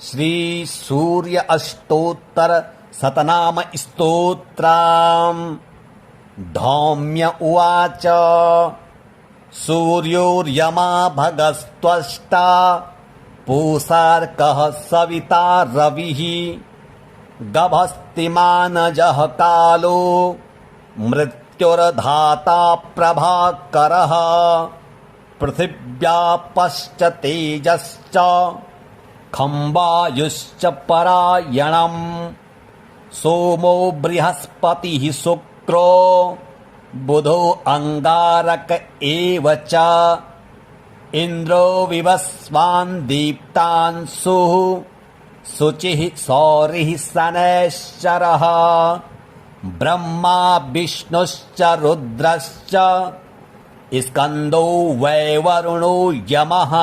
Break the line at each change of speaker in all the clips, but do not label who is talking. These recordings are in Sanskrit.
श्री सूर्य अष्टोत्तर शतनाम स्तोत्रम्। धौम्य उवाच सूर्योर्यमा भगस्त्वष्टा पूषार्कः सविता रविः गभस्तिमानजः कालो मृत्युर्धाता प्रभाकरः पृथिव्यापश्च तेजश्च खम्बायुश्च परायणम् सोमो बृहस्पतिः शुक्रो बुधो अंगारक एव च इन्द्रो विवस्वान् दीप्तांशुः शुचिः सौरिः शनैश्चरः ब्रह्मा विष्णुश्च रुद्रश्च स्कन्दो वैवरुणो यमः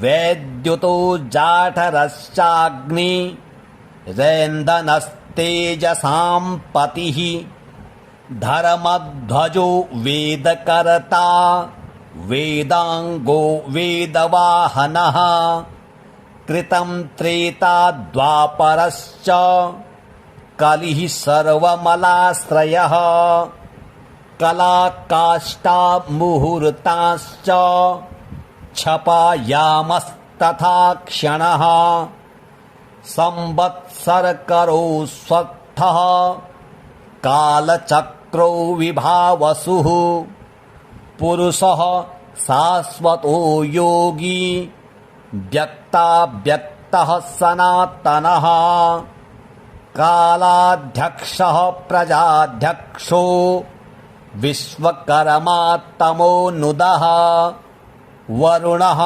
वैद्युतो जाठरश्चाग्नि रैन्दनस्तेजसां पतिः धर्मध्वजो वेदकर्ता वेदांगो वेदवाहनः कृतं त्रेता द्वापरश्च कलिः सर्वमलाश्रयः कलाकाष्ठा मुहूर्ताश्च क्षपायामस्तथा क्षणः संवत्सरकरो स्वत्थः कालचक्रो विभावसुः पुरुषः शाश्वतो योगी व्यक्ताव्यक्तः सनातनः कालाध्यक्षः प्रजाध्यक्षो विश्वकर्मा तमोनुदः वरुणः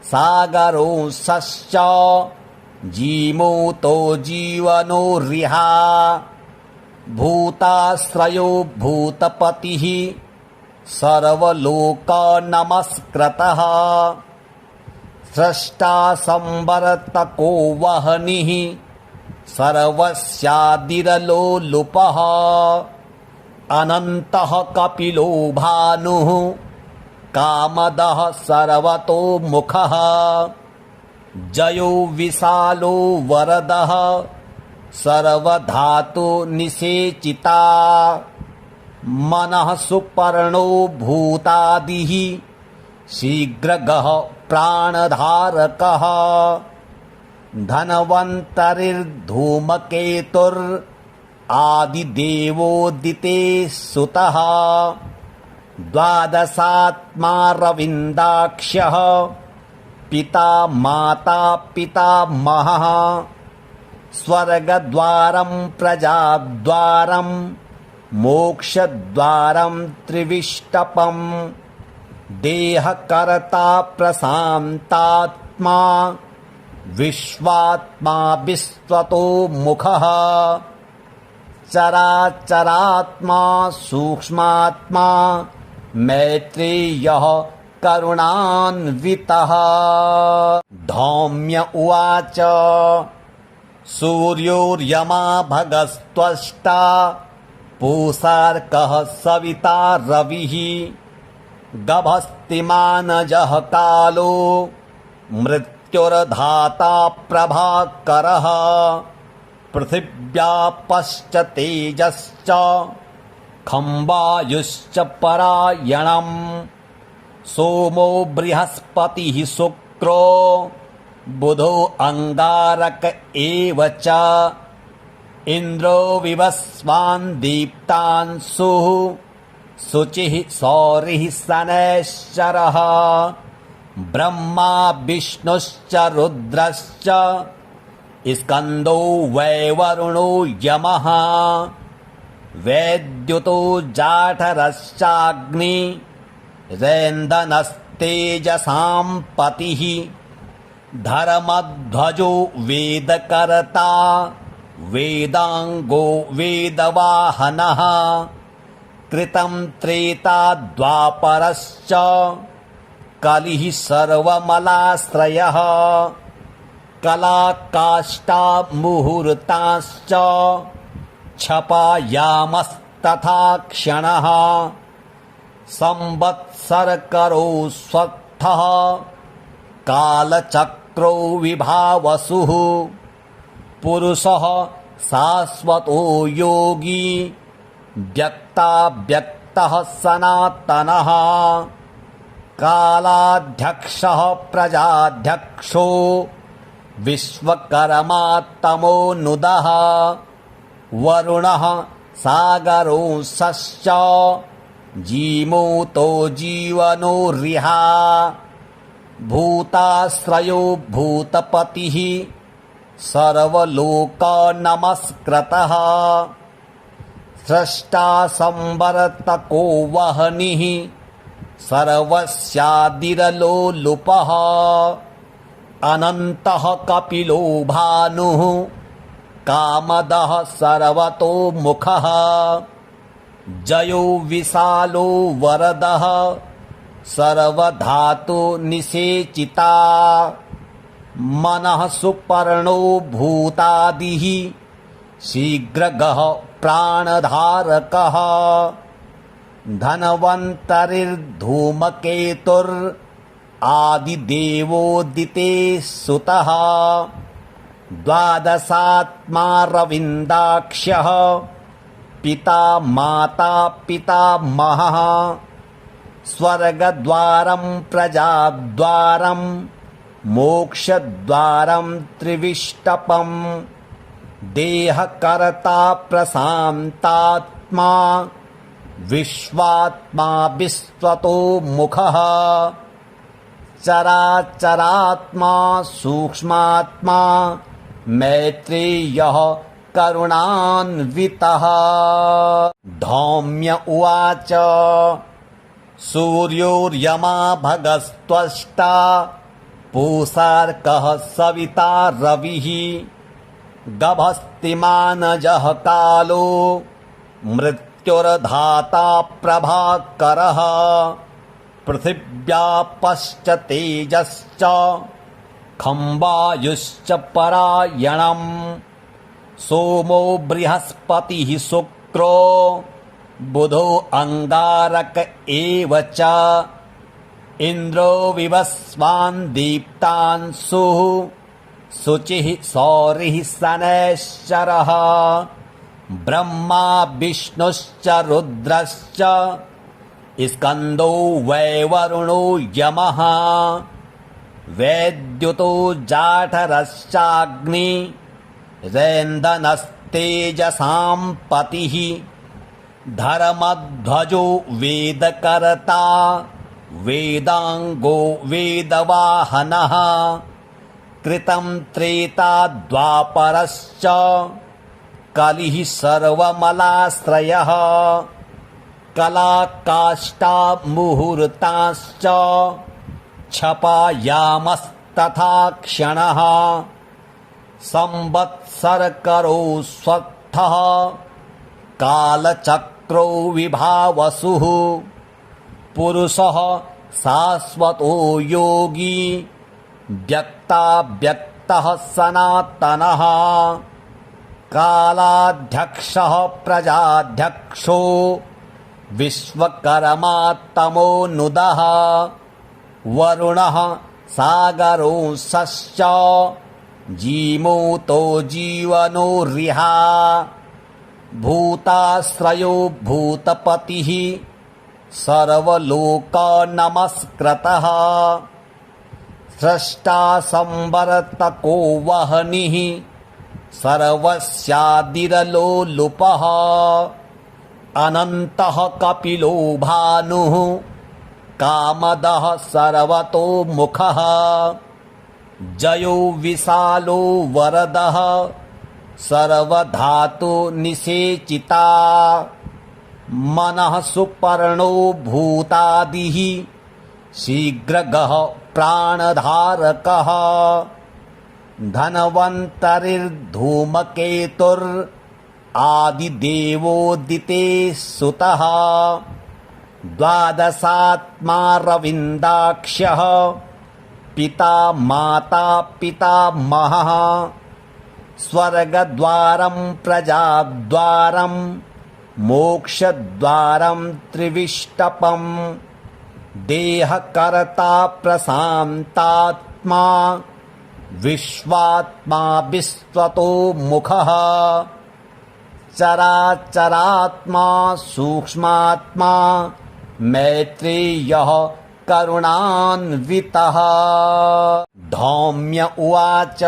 सागरोऽंशश्च जीमूतो जीवनो रिहा भूताश्रयो भूतपतिः सर्वलोकनमस्कृतः स्रष्टा संवर्तको वह्निः सर्वस्यादिरलोलुपः अनन्तः कपिलो भानुः कामदः सर्वतोमुखः जयो विशालो वरदः सर्वधातु निषेचिता मनः सुपर्णो भूतादिः शीघ्रगः प्राणधारकः धनवन्तरिर्धूमकेतुरादिदेवोदिते सुतः द्वादशात्मा रविन्दाक्ष्यः पिता माता पितामहः स्वर्गद्वारं प्रजाद्वारं मोक्षद्वारं त्रिविष्टपम् देहकर्ता प्रशान्तात्मा विश्वात्मा विश्वतो मुखः चराचरात्मा सूक्ष्मात्मा मैत्रेयः करुणान्वितः। धौम्य उवाच सूर्योर्यमा भगस्त्वष्टा पूषार्कः सविता रविः गभस्तिमानजः कालो मृत्युर्धाता प्रभाकरः पृथिव्यापश्च तेजश्च खम्बायुश्च परायणम् सोमो बृहस्पतिः शुक्रो बुधो अंगारक एव च इन्द्रो विवस्वान् दीप्तांशुः शुचिः सौरिः शनैश्चरः ब्रह्मा विष्णुश्च रुद्रश्च स्कन्दो वैवरुणो यमः वैद्युतो जाठरश्चाग्नि रैन्दनस्तेजसां पतिः धर्मध्वजो वेदकर्ता वेदांगो वेदवाहनः कृतं त्रेता द्वापरश्च कलिः सर्वमलाश्रयः कलाकाष्ठा मुहूर्ताश्च क्षपायामस्तथा क्षणः संवत्सरकरो स्वत्थः कालचक्रो कालचक्रो विभावसुः पुरुषः शाश्वतो योगी व्यक्ताव्यक्तः सनातनः कालाध्यक्षः प्रजाध्यक्षो विश्वकर्मा तमोनुदः वरुणः सागरोऽंशश्च जीमूतो जीवनोरिहा भूताश्रयो भूतपतिः सर्वलोकनमस्कृतः स्रष्टा संवर्तको वह्निः सर्वस्यादिरलोलुपः अनन्तः कपिलो भानुः कामदः सर्वतोमुखः जयो विशालो वरदः सर्वधातुनिषेचिता मनः सुपर्णो भूतादिः शीघ्रगः प्राणधारकः धनवन्तरिर्धूमकेतुरादिदेवोदिते सुतः द्वादशात्मा रविन्दाक्ष्यः पिता माता पितामहः स्वर्गद्वारं प्रजाद्वारं मोक्षद्वारं त्रिविष्टपं देहकर्ता प्रशान्तात्मा विश्वात्मा विश्वतो मुखः चराचरात्मा सूक्ष्मात्मा मैत्रेयः करुणान्वितः धौम्य उवाच सूर्योर्यमा भगस्त्वष्टा पूषार्कः सविता रविः गभस्तिमानजः कालो मृत्युर्धाता प्रभाकरः पृथिव्यापश्च तेजश्च खम्बायुश्च परायणम् सोमो बृहस्पतिः शुक्रो बुधो अंगारक एव च इन्द्रो विवस्वान् दीप्तांशुः शुचिः सौरिः शनैश्चरः ब्रह्मा विष्णुश्च रुद्रश्च स्कन्दो वैवरुणो यमः वैद्युतो जाठरश्चाग्नि रैन्दनस्तेजसां पतिः धर्मध्वजो वेदकर्ता वेदांगो वेदवाहनः कृतं त्रेता द्वापरश्च कलिः सर्वमलाश्रयः कलाकाष्ठा मुहूर्ताश्च क्षपायामस्तथा क्षणः संवत्सरकरो स्वत्थः कालचक्रो विभावसुः पुरुषः शाश्वतो योगी व्यक्ताव्यक्तः सनातनः कालाध्यक्षः प्रजाध्यक्षो विश्वकर्मा तमोनुदः वरुणः सागरोऽंशश्च जीमूतो जीवनोरिहा भूताश्रयो भूतपतिः सर्वलोकनमस्कृतः स्रष्टा संवर्तको वह्निः सर्वस्यादिरलोलुपः अनन्तः कपिलो भानुः कामदः सर्वतोमुखः जयो विशालो वरदः सर्वधातुनिषेचिता मनः सुपर्णो भूतादिः शीघ्रगः प्राणधारकः धनवन्तरिर्धूमकेतुरादिदेवोदिते सुतः द्वादशात्मा रविन्दाक्ष्यः पिता माता पितामहः स्वर्गद्वारं प्रजाद्वारं मोक्षद्वारं त्रिविष्टपं देहकर्ता प्रशान्तात्मा विश्वात्मा विश्वतो मुखः चराचरात्मा सूक्ष्मात्मा मैत्रेयः करुणान्वितः। धौम्य उवाच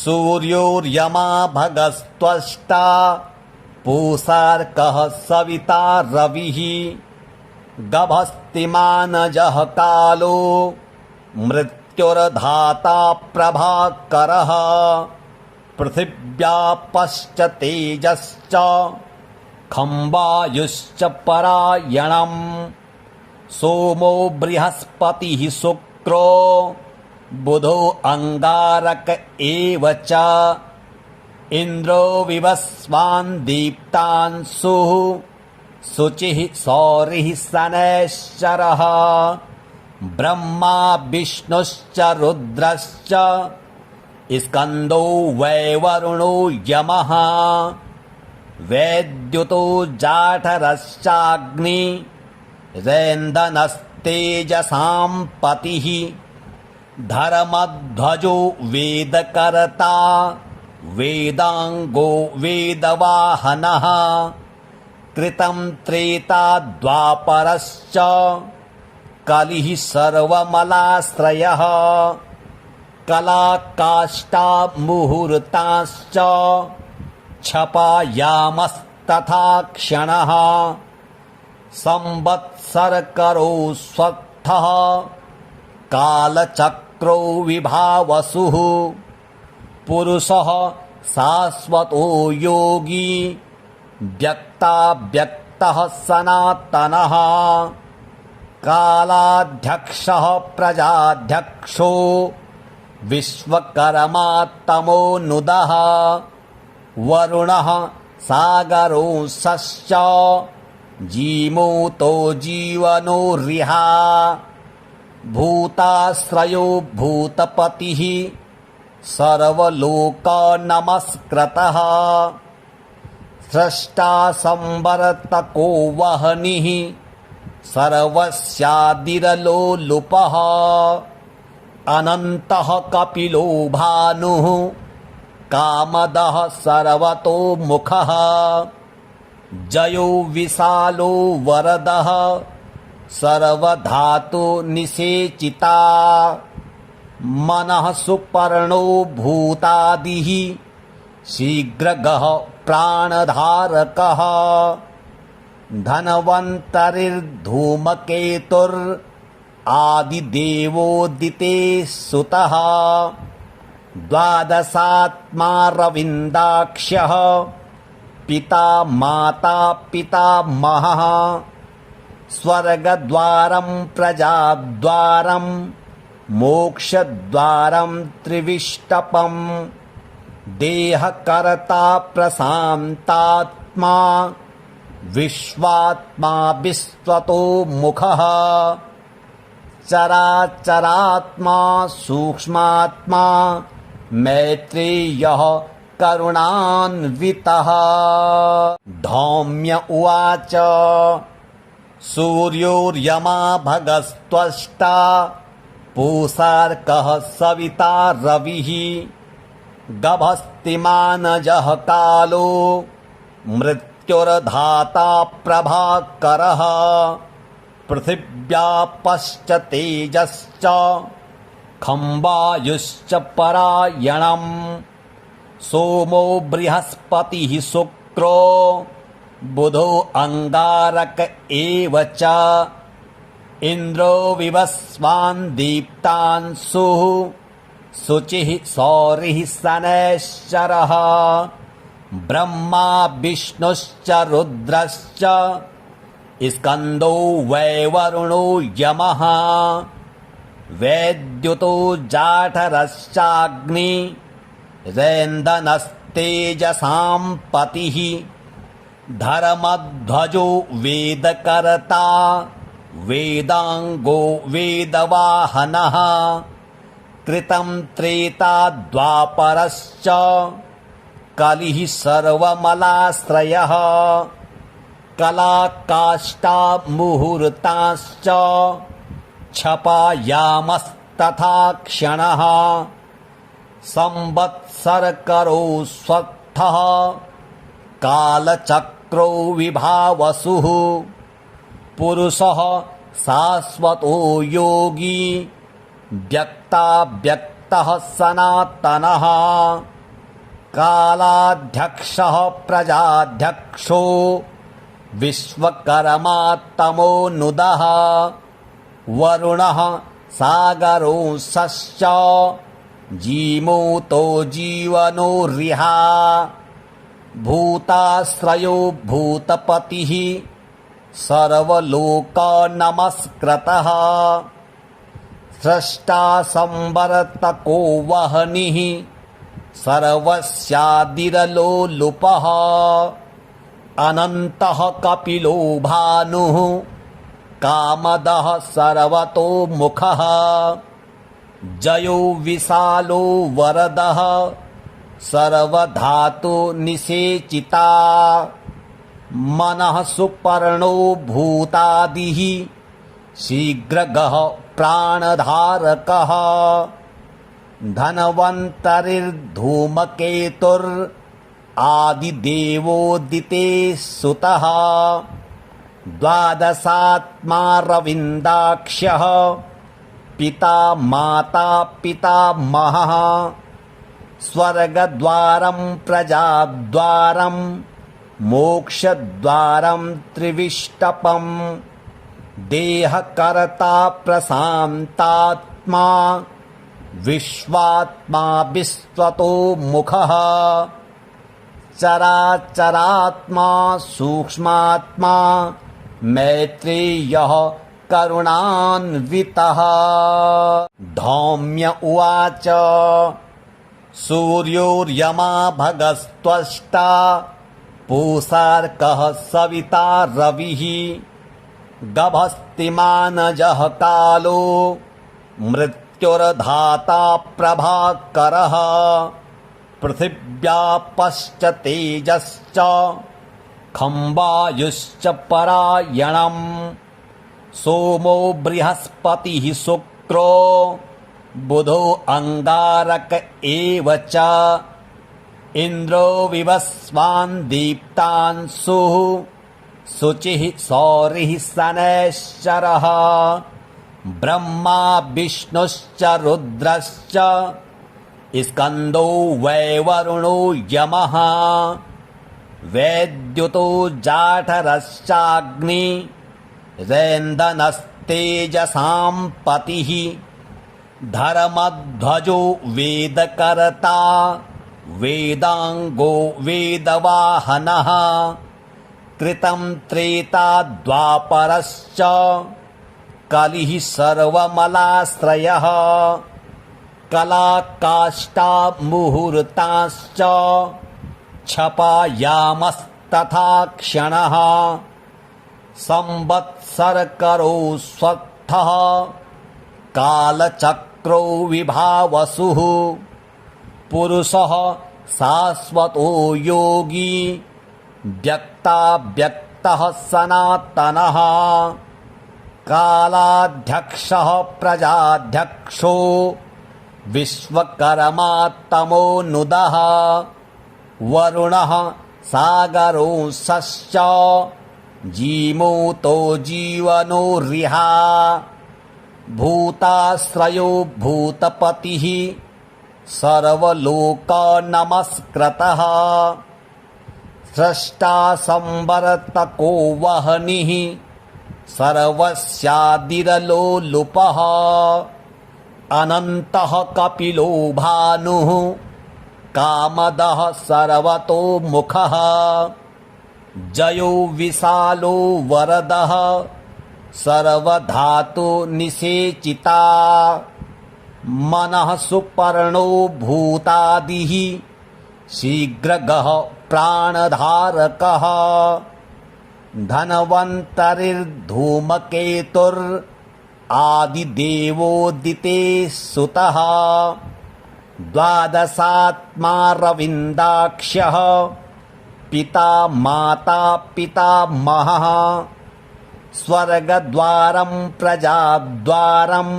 सूर्योर्यमा भगस्त्वष्टा पूषार्कः सविता रविः गभस्तिमानजः कालो मृत्युर्धाता प्रभाकरः पृथिव्यापश्च तेजश्च खम्बायुश्च परायणम् सोमो बृहस्पतिः शुक्रो बुधो अंगारक एव च इन्द्रो विवस्वान् दीप्तांशुः शुचिः सौरिः शनैश्चरः ब्रह्मा विष्णुश्च रुद्रश्च स्कन्दो वैवरुणो यमः वैद्युतो जाठरश्चाग्नि रैन्दनस्तेजसां पतिः धर्मध्वजो वेदकर्ता वेदांगो वेदवाहनः कृतं त्रेता द्वापरश्च कलिः सर्वमलाश्रयः कलाकाष्ठा मुहूर्ताश्च क्षपायामस्तथा क्षणः संवत्सरकरो स्वत्थः कालचक्रो विभावसुः पुरुषः शाश्वतो योगी व्यक्ताव्यक्तः सनातनः कालाध्यक्षः प्रजाध्यक्षो विश्वकर्मा तमोनुदः वरुणः सागरोऽंशश्च जीमूतो जीवनोरिहा भूताश्रयो भूतपतिः सर्वलोकनमस्कृतः स्रष्टा संवर्तको वह्निः सर्वस्यादिरलोलुपः अनन्तः कपिलो भानुः कामदः सर्वतोमुखः जयो विशालो वरदः सर्वधातु निषेचिता मनः सुपर्णो भूतादिः शीघ्रगः प्राणधारकः धनवन्तरिर्धूमकेतुरादिदेवोदिते सुतः द्वादशात्मा रविन्दाक्ष्यः पिता माता पितामहः स्वर्गद्वारं प्रजाद्वारं मोक्षद्वारं त्रिविष्टपम् देहकर्ता प्रशान्तात्मा विश्वात्मा विश्वतो मुखः चराचरात्मा सूक्ष्मात्मा मैत्रेयः करुणान्वितः। धौम्य उवाच सूर्योर्यमा भगस्त्वष्टा पूषार्कः सविता रविः गभस्तिमानजः कालो मृत्युर्धाता प्रभाकरः पृथिव्यापश्च तेजश्च खम्बायुश्च परायणम् सोमो बृहस्पतिः शुक्रो बुधो अंगारक एव च इन्द्रो विवस्वान् दीप्तांशुः शुचिः सौरिः शनैश्चरः ब्रह्मा विष्णुश्च रुद्रश्च स्कन्दो वैवरुणो यमः वैद्युतो जाठरश्चाग्नि रैन्दनस्तेजसां पतिः धर्मध्वजो वेदकर्ता वेदांगो वेदवाहनः कृतं त्रेता द्वापरश्च कलिः सर्वमलाश्रयः कलाकाष्ठा मुहूर्ताश्च क्षपायामस्तथा तथा क्षणः संवत्सरकरो स्वत्थः कालचक्रो विभावसुः पुरुषः शाश्वतो योगी व्यक्ताव्यक्तः सनातनः कालाध्यक्षः प्रजाध्यक्षो विश्वकर्मा तमोनुदः वरुणः सागरोऽंशश्च जीमूतो जीवनोरिहा भूताश्रयो भूतपतिः सर्वलोकनमस्कृतः स्रष्टा संवर्तको वह्निः सर्वस्यादिरलोलुपः अनन्तः कपिलो भानुः कामदः सर्वतोमुखः जयो विशालो वरदः सर्वधातुनिषेचिता मनः सुपर्णो भूतादिः शीघ्रगः प्राणधारकः धनवन्तरिर्धूमकेतुरादिदेवोदिते सुतः द्वादशात्मा रविन्दाक्ष्यः पिता माता पितामहः स्वर्गद्वारं प्रजाद्वारं मोक्षद्वारं त्रिविष्टपम् देहकर्ता प्रशान्तात्मा विश्वात्मा विश्वतो मुखः चराचरात्मा सूक्ष्मात्मा मैत्रेयः करुणान्वितः धौम्य उवाच सूर्योर्यमा भगस्त्वष्टा पूषार्कः सविता रविः गभस्तिमानजः कालो मृत्युर्धाता प्रभाकरः पृथिव्यापश्च तेजश्च खम्बायुश्च परायणम् सोमो बृहस्पतिः शुक्रो बुधो अंगारक एव च इन्द्रो विवस्वान् दीप्तांशुः शुचिः सौरिः शनैश्चरः ब्रह्मा विष्णुश्च रुद्रश्च स्कन्दो वैवरुणो यमः वैद्युतो जाठरश्चाग्नि रैन्दनस्तेजसां पतिः धर्मध्वजो वेदकर्ता वेदांगो वेदवाहनः कृतं त्रेता द्वापरश्च कलिः सर्वमलाश्रयः कलाकाष्ठा मुहूर्ताश्च क्षपायामस्तथा क्षणः संवत्सरकरो स्वत्थः कालचक्रो विभावसुः पुरुषः शाश्वतो योगी व्यक्ताव्यक्तः सनातनः कालाध्यक्षः प्रजाध्यक्षो विश्वकर्मा तमोनुदः वरुणः सागरोऽंशश्च जीमूतो जीवनोरिहा भूताश्रयो भूतपतिः सर्वलोकनमस्कृतः स्रष्टा संवर्तको वह्निः सर्वस्यादिरलोलुपः अनन्तः कपिलो भानुः कामदः सर्वतोमुखः जयो विशालो वरदः सर्वधातुनिषेचिता मनः सुपर्णो भूतादिः शीघ्रगः प्राणधारकः धनवन्तरिर्धूमकेतुरादिदेवोदिते सुतः द्वादशात्मा रविन्दाक्ष्यः पिता माता पितामहः स्वर्गद्वारं प्रजाद्वारं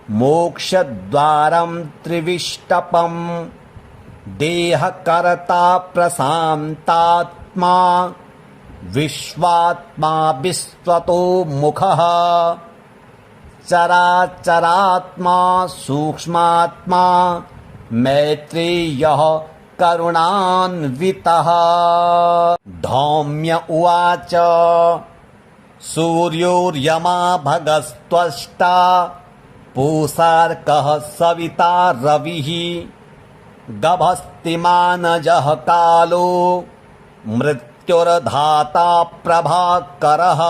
मोक्षद्वारं त्रिविष्टपम् देहकर्ता प्रशान्तात्मा विश्वात्मा विश्वतो मुखः चराचरात्मा सूक्ष्मात्मा मैत्रेयः करुणान्वितः। धौम्य उवाच सूर्योर्यमा भगस्त्वष्टा पूषार्कः सविता रविः गभस्तिमानजः कालो मृत्युर्धाता प्रभाकरः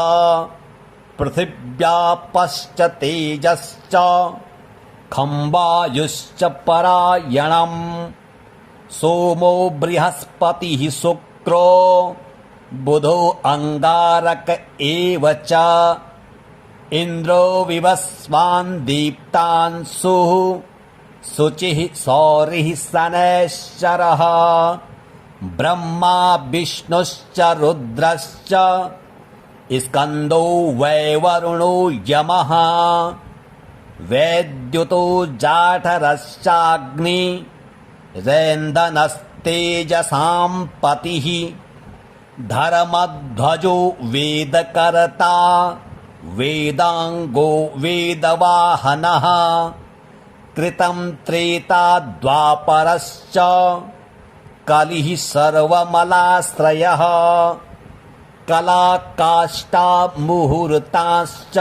पृथिव्यापश्च तेजश्च खम्बायुश्च परायणम् सोमो बृहस्पतिः शुक्रो बुधो अंगारक एव च इन्द्रो विवस्वान् दीप्तांशुः शुचिः सौरिः शनैश्चरः ब्रह्मा विष्णुश्च रुद्रश्च स्कन्दो वैवरुणो यमः वैद्युतो जाठरश्चाग्नि रैन्दनस्तेजसां पतिः धर्मध्वजो वेदकर्ता वेदांगो वेदवाहनः कृतं त्रेता द्वापरश्च कलिः सर्वमलाश्रयः कलाकाष्ठा मुहूर्ताश्च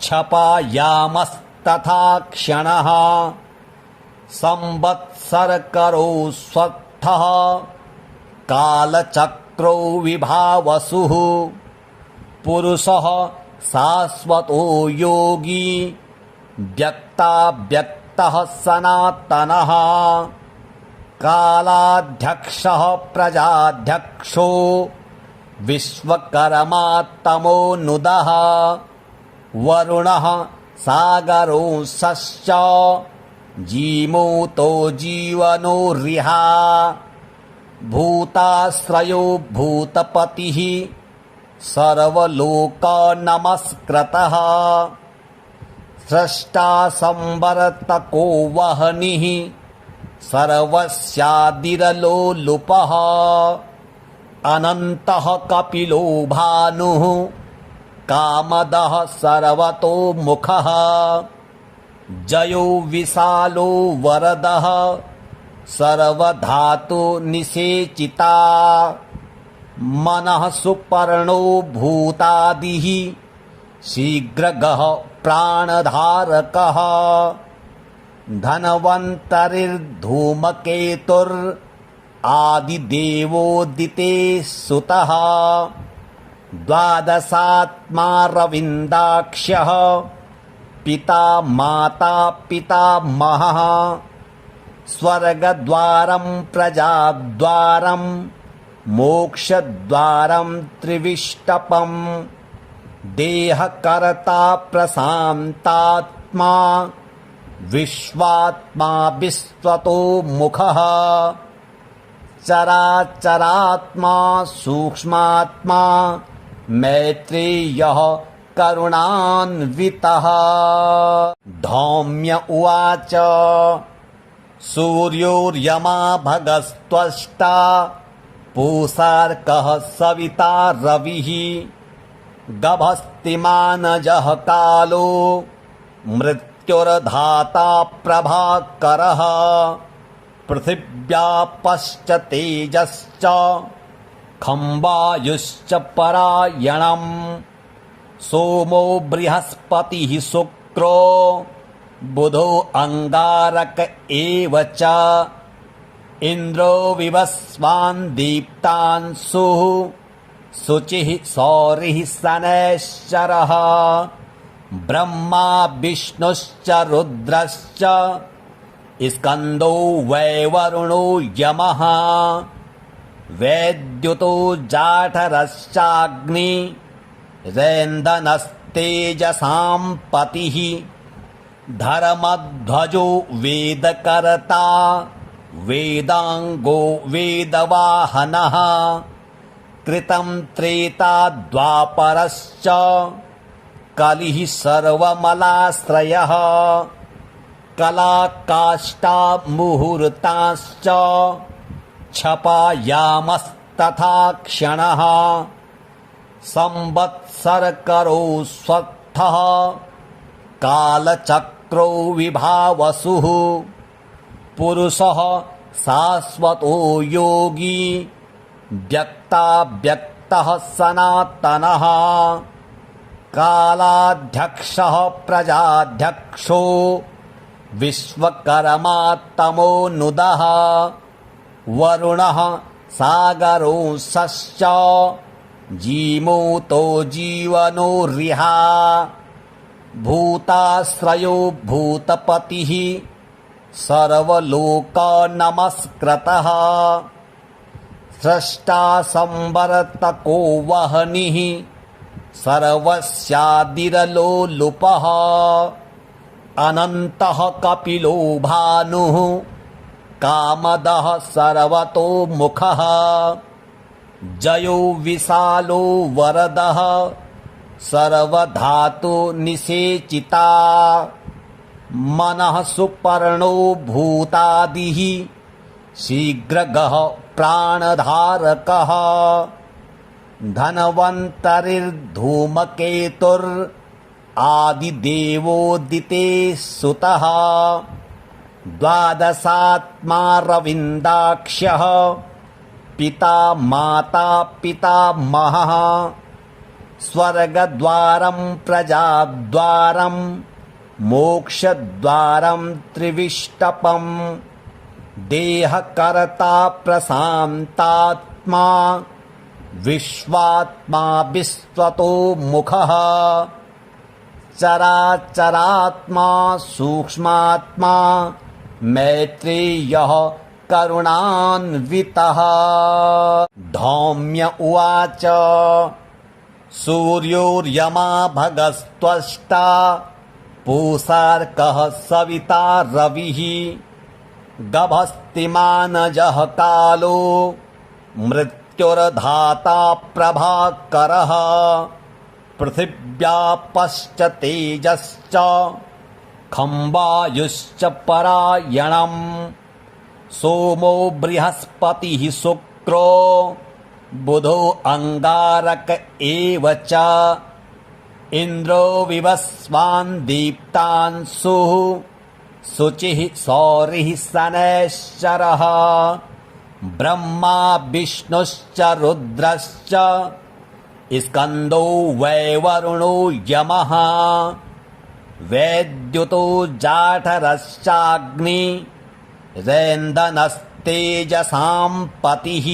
क्षपायामस्तथा क्षणः संवत्सरकरो स्वत्थः कालचक्रो विभावसुः पुरुषः शाश्वतो योगी व्यक्ताव्यक्तः सनातनः कालाध्यक्षः प्रजाध्यक्षो विश्वकर्मा तमोनुदः वरुणः सागरोऽंशश्च जीमूतो जीवनो रिहा भूताश्रयो भूतपतिः सर्वलोकनमस्कृतः स्रष्टा संवर्तको वह्निः सर्वस्यादिरलोलुपः अनन्तः कपिलो भानुः कामदः सर्वतोमुखः जयो विशालो वरदः सर्वधातु निषेचिता मनः सुपर्णो भूतादिः शीघ्रगः प्राणधारकः धनवन्तरिर्धूमकेतुरादिदेवोदिते सुतः द्वादशात्मा रविन्दाक्ष्यः पिता माता पितामहः स्वर्गद्वारं प्रजाद्वारं मोक्षद्वारं त्रिविष्टपम् देहकर्ता प्रशान्तात्मा विश्वात्मा विश्वतो मुखः चराचरात्मा सूक्ष्मात्मा मैत्रेयः करुणान्वितः। धौम्य उवाच सूर्योर्यमा भगस्त्वष्टा पूषार्कः सविता रविः गभस्तिमानजः कालो मृत्युर्धाता प्रभाकरः पृथिव्यापश्च तेजश्च खम्बायुश्च परायणम् सोमो बृहस्पतिः शुक्रो बुधो अंगारक एव च इन्द्रो विवस्वान् दीप्तांशुः शुचिः सौरिः शनैश्चरः ब्रह्मा विष्णुश्च रुद्रश्च स्कन्दो वैवरुणो यमः वैद्युतो जाठरश्चाग्नि रैन्दनस्तेजसां पतिः धर्मध्वजो वेदकर्ता वेदांगो वेदवाहनः कृतं त्रेता द्वापरश्च कलिः सर्वमलाश्रयः कलाकाष्ठा मुहूर्ताश्च क्षपायामस्तथा क्षणः संवत्सरकरो स्वत्थः कालचक्रो विभावसुः पुरुषः शाश्वतो योगी व्यक्ताव्यक्तः सनातनः कालाध्यक्षः प्रजाध्यक्षो विश्वकर्मा तमोनुदः वरुणः सागरोऽंशश्च जीमूतो जीवनोरिहा भूताश्रयो भूतपतिः सर्वलोकनमस्कृतः स्रष्टा संवर्तको वह्निः सर्वस्यादिरलोलुपः अनन्तः कपिलो भानुः कामदः सर्वतोमुखः जयो विशालो वरदः सर्वधातुनिषेचिता मनः सुपर्णो भूतादिः शीघ्रगः प्राणधारकः धनवन्तरिर्धूमकेतुरादिदेवोदिते सुतः द्वादशात्मा रविन्दाक्ष्यः पिता माता पितामहः स्वर्गद्वारं प्रजाद्वारं मोक्षद्वारं त्रिविष्टपं देहकर्ता प्रशान्तात्मा विश्वात्मा विश्वतो मुखः चराचरात्मा सूक्ष्मात्मा मैत्रेयः करुणान्वितः धौम्य उवाच सूर्योर्यमा भगस्त्वष्टा पूषार्कः सविता रविः गभस्तिमानजः कालो मृत्युर्धाता प्रभाकरः पृथिव्यापश्च तेजश्च खम्बायुश्च परायणम् सोमो बृहस्पतिः शुक्रो बुधो अंगारक एव च इन्द्रो विवस्वान् दीप्तांशुः शुचिः सौरिः शनैश्चरः ब्रह्मा विष्णुश्च रुद्रश्च स्कन्दो वैवरुणो यमः वैद्युतो जाठरश्चाग्नि रेन्दनस्तेजसां पतिः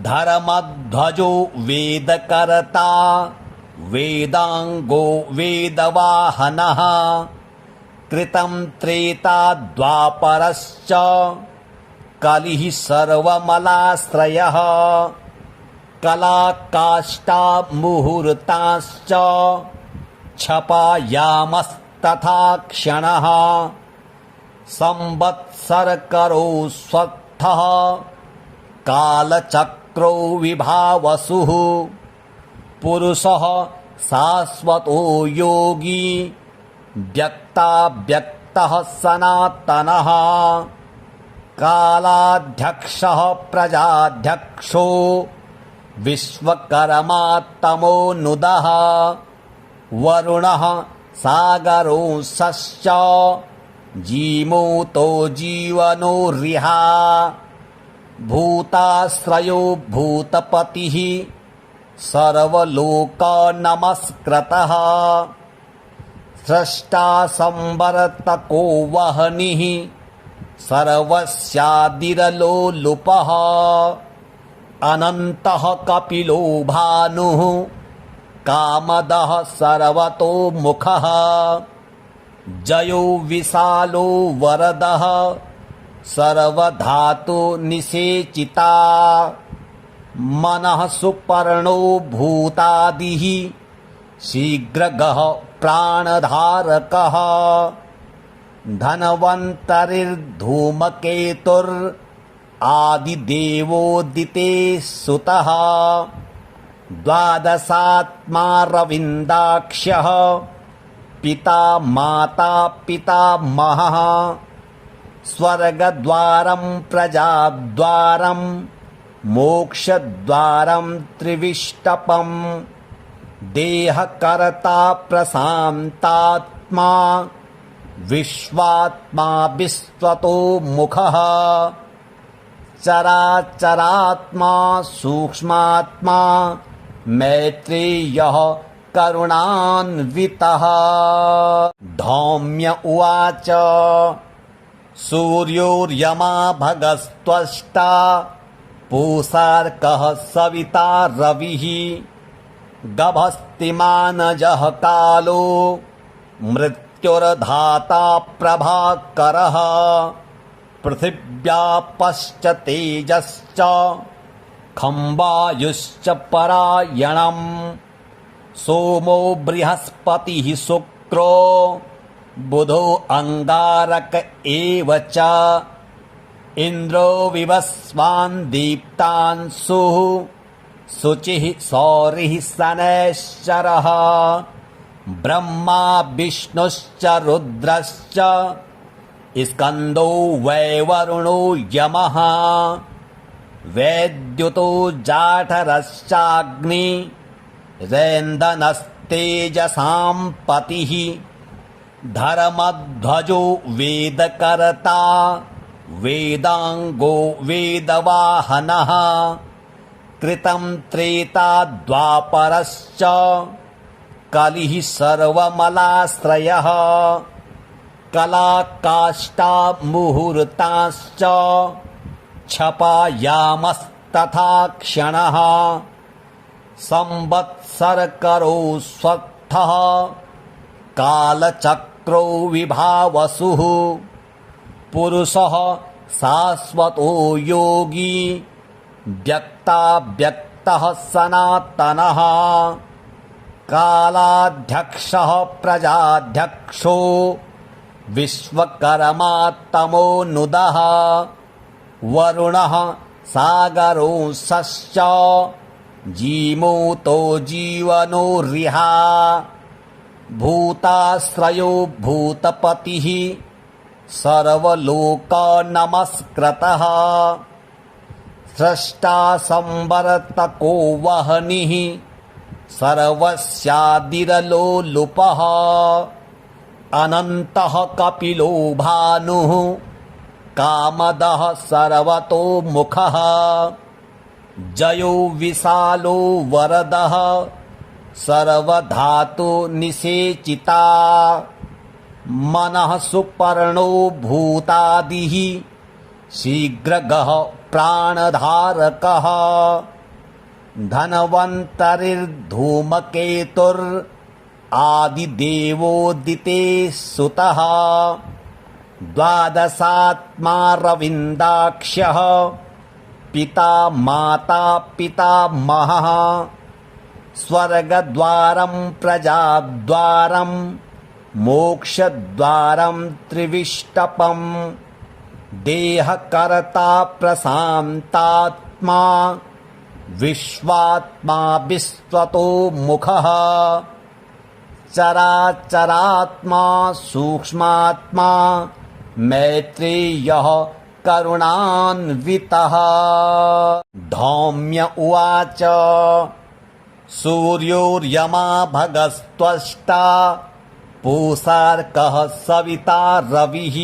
धर्मध्वजो वेदकर्ता वेदांगो वेदवाहनः कृतं त्रेता द्वापरश्च कलिः सर्वमलाश्रयः कलाकाष्ठा मुहूर्ताश्च क्षपायामस्तथा क्षणः संवत्सरकरो स्वत्थः कालचक्रो विभावसुः पुरुषः शाश्वतो योगी व्यक्ताव्यक्तः सनातनः कालाध्यक्षः प्रजाध्यक्षो विश्वकर्मा तमोनुदः वरुणः सागरोऽंशश्च जीमूतो जीवनोरिहा भूताश्रयो भूतपतिः सर्वलोकनमस्कृतः स्रष्टा संवर्तको वह्निः सर्वस्यादिरलोलुपः अनन्तः कपिलो भानुः कामदः सर्वतोमुखः जयो विशालो वरदः सर्वधातुनिषेचिता मनः सुपर्णो भूतादिः शीघ्रगः प्राणधारकः धनवन्तरिर्धूमकेतुरादिदेवोदिते सुतः द्वादशात्मा रविन्दाक्ष्यः पिता माता पितामहः स्वर्गद्वारं प्रजाद्वारं मोक्षद्वारं त्रिविष्टपम् देहकर्ता प्रशान्तात्मा विश्वात्मा विश्वतो मुखः चराचरात्मा सूक्ष्मात्मा मैत्रेयः करुणान्वितः। धौम्य उवाच सूर्योर्यमा भगस्त्वष्टा पूषार्कः सविता रविः गभस्तिमानजः कालो मृत्युर्धाता प्रभाकरः पृथिव्यापश्च तेजश्च खम्बायुश्च परायणम् सोमो बृहस्पतिः शुक्रो बुधो अंगारक एव च इन्द्रो विवस्वान् दीप्तांशुः शुचिः सौरिः शनैश्चरः ब्रह्मा विष्णुश्च रुद्रश्च स्कन्दो वैवरुणो यमः वैद्युतो जाठरश्चाग्नि रैन्दनस्तेजसां पतिः धर्मध्वजो वेदकर्ता वेदांगो वेदवाहनः कृतं त्रेता द्वापरश्च कलिः सर्वमलाश्रयः कलाकाष्ठा मुहूर्ताश्च क्षपायामस्तथा क्षणः संवत्सरकरो स्वत्थः कालचक्रो विभावसुः पुरुषः शाश्वतो योगी व्यक्ताव्यक्तः सनातनः कालाध्यक्षः प्रजाध्यक्षो विश्वकर्मा तमोनुदः वरुणः सागरोऽंशश्च जीमूतो जीवनोरिहा भूताश्रयो भूतपतिः सर्वलोकनमस्कृतः स्रष्टा संवर्तको वह्निः सर्वस्यादिरलोलुपः अनन्तः कपिलो भानुः कामदः सर्वतोमुखः जयो विशालो वरदः सर्वधातु निषेचिता मनः सुपर्णो भूतादिः शीघ्रगः प्राणधारकः धनवन्तरिर्धूमकेतुरादिदेवोदिते सुतः द्वादशात्मा रविन्दाक्ष्यः पिता माता पितामहः स्वर्गद्वारं प्रजाद्वारं मोक्षद्वारं त्रिविष्टपम् देहकर्ता प्रशान्तात्मा विश्वात्मा विश्वतो मुखः चराचरात्मा सूक्ष्मात्मा मैत्रेयः करुणान्वितः। धौम्य उवाच सूर्योर्यमा भगस्त्वष्टा पूषार्कः सविता रविः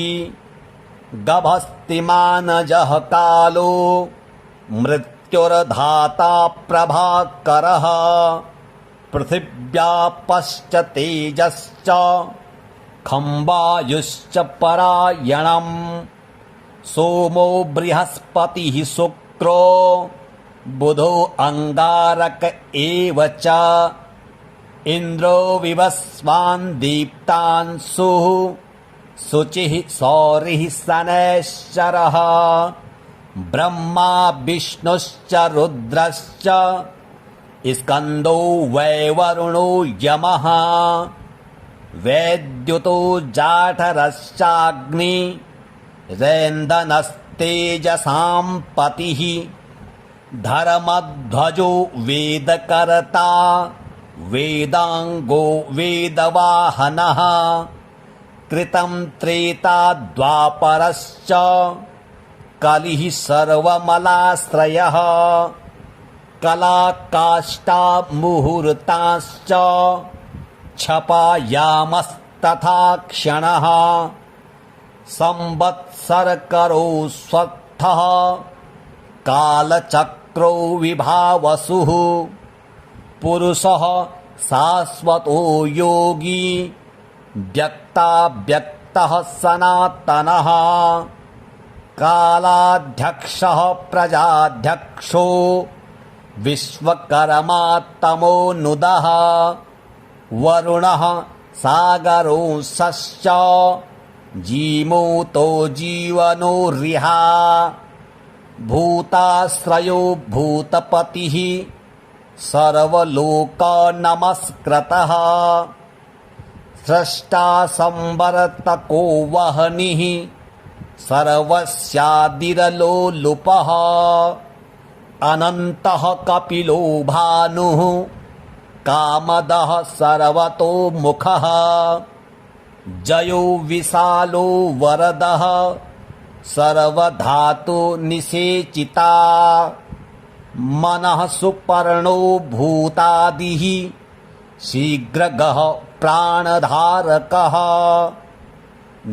गभस्तिमानजः कालो मृत्युर्धाता प्रभाकरः पृथिव्यापश्च तेजश्च खम्बायुश्च परायणम् सोमो बृहस्पतिः शुक्रो बुधो अंगारक एव च इन्द्रो विवस्वान् दीप्तांशुः शुचिः सौरिः शनैश्चरः ब्रह्मा विष्णुश्च रुद्रश्च स्कन्दो वैवरुणो यमः वैद्युतो जाठरश्चाग्नि रैन्दनस्तेजसां पतिः धर्मध्वजो वेदकर्ता वेदांगो वेदवाहनः कृतं त्रेता द्वापरश्च कलिः सर्वमलाश्रयः कलाकाष्ठा मुहूर्ताश्च क्षपायामस्तथा क्षणः संवत्सरकरो स्वत्थः कालचक्रो विभावसुः पुरुषः शाश्वतो योगी व्यक्ताव्यक्तः सनातनः कालाध्यक्षः प्रजाध्यक्षो विश्वकर्मा तमोनुदः वरुणः सागरोऽंशश्च जीमूतो जीवनोरिहा भूताश्रयो भूतपतिः सर्वलोकनमस्कृतः स्रष्टा संवर्तको वह्निः सर्वस्यादिरलोलुपः अनन्तः कपिलो भानुः कामदः सर्वतोमुखः जयो विशालो वरदः सर्वधातुनिषेचिता मनः सुपर्णो भूतादिः शीघ्रगः प्राणधारकः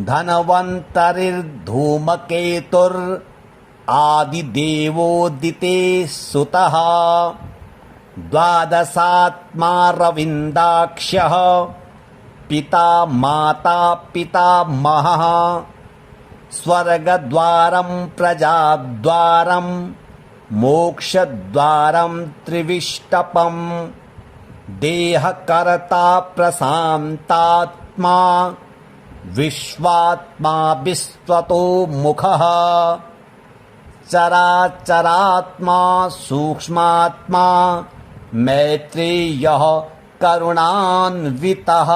धनवन्तरिर्धूमकेतुरादिदेवोदिते सुतः द्वादशात्मा रविन्दाक्ष्यः पिता माता पितामहः स्वर्गद्वारं प्रजाद्वारं मोक्षद्वारं त्रिविष्टपम् देहकर्ता प्रशान्तात्मा विश्वात्मा विश्वतो मुखः चराचरात्मा सूक्ष्मात्मा मैत्रेयः करुणान्वितः।